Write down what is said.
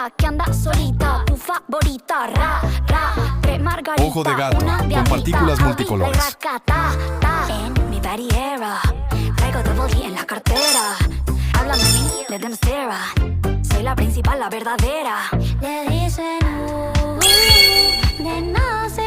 bonita, que anda solita, tu favorita, tres margaritas, Ojo de gato, una con diablita, partículas Audi, multicolores. la racata, en mi Baviera, traigo Double D en la cartera, hablan de mí, let them stare. Soy la principal, la verdadera. Le dicen, de no se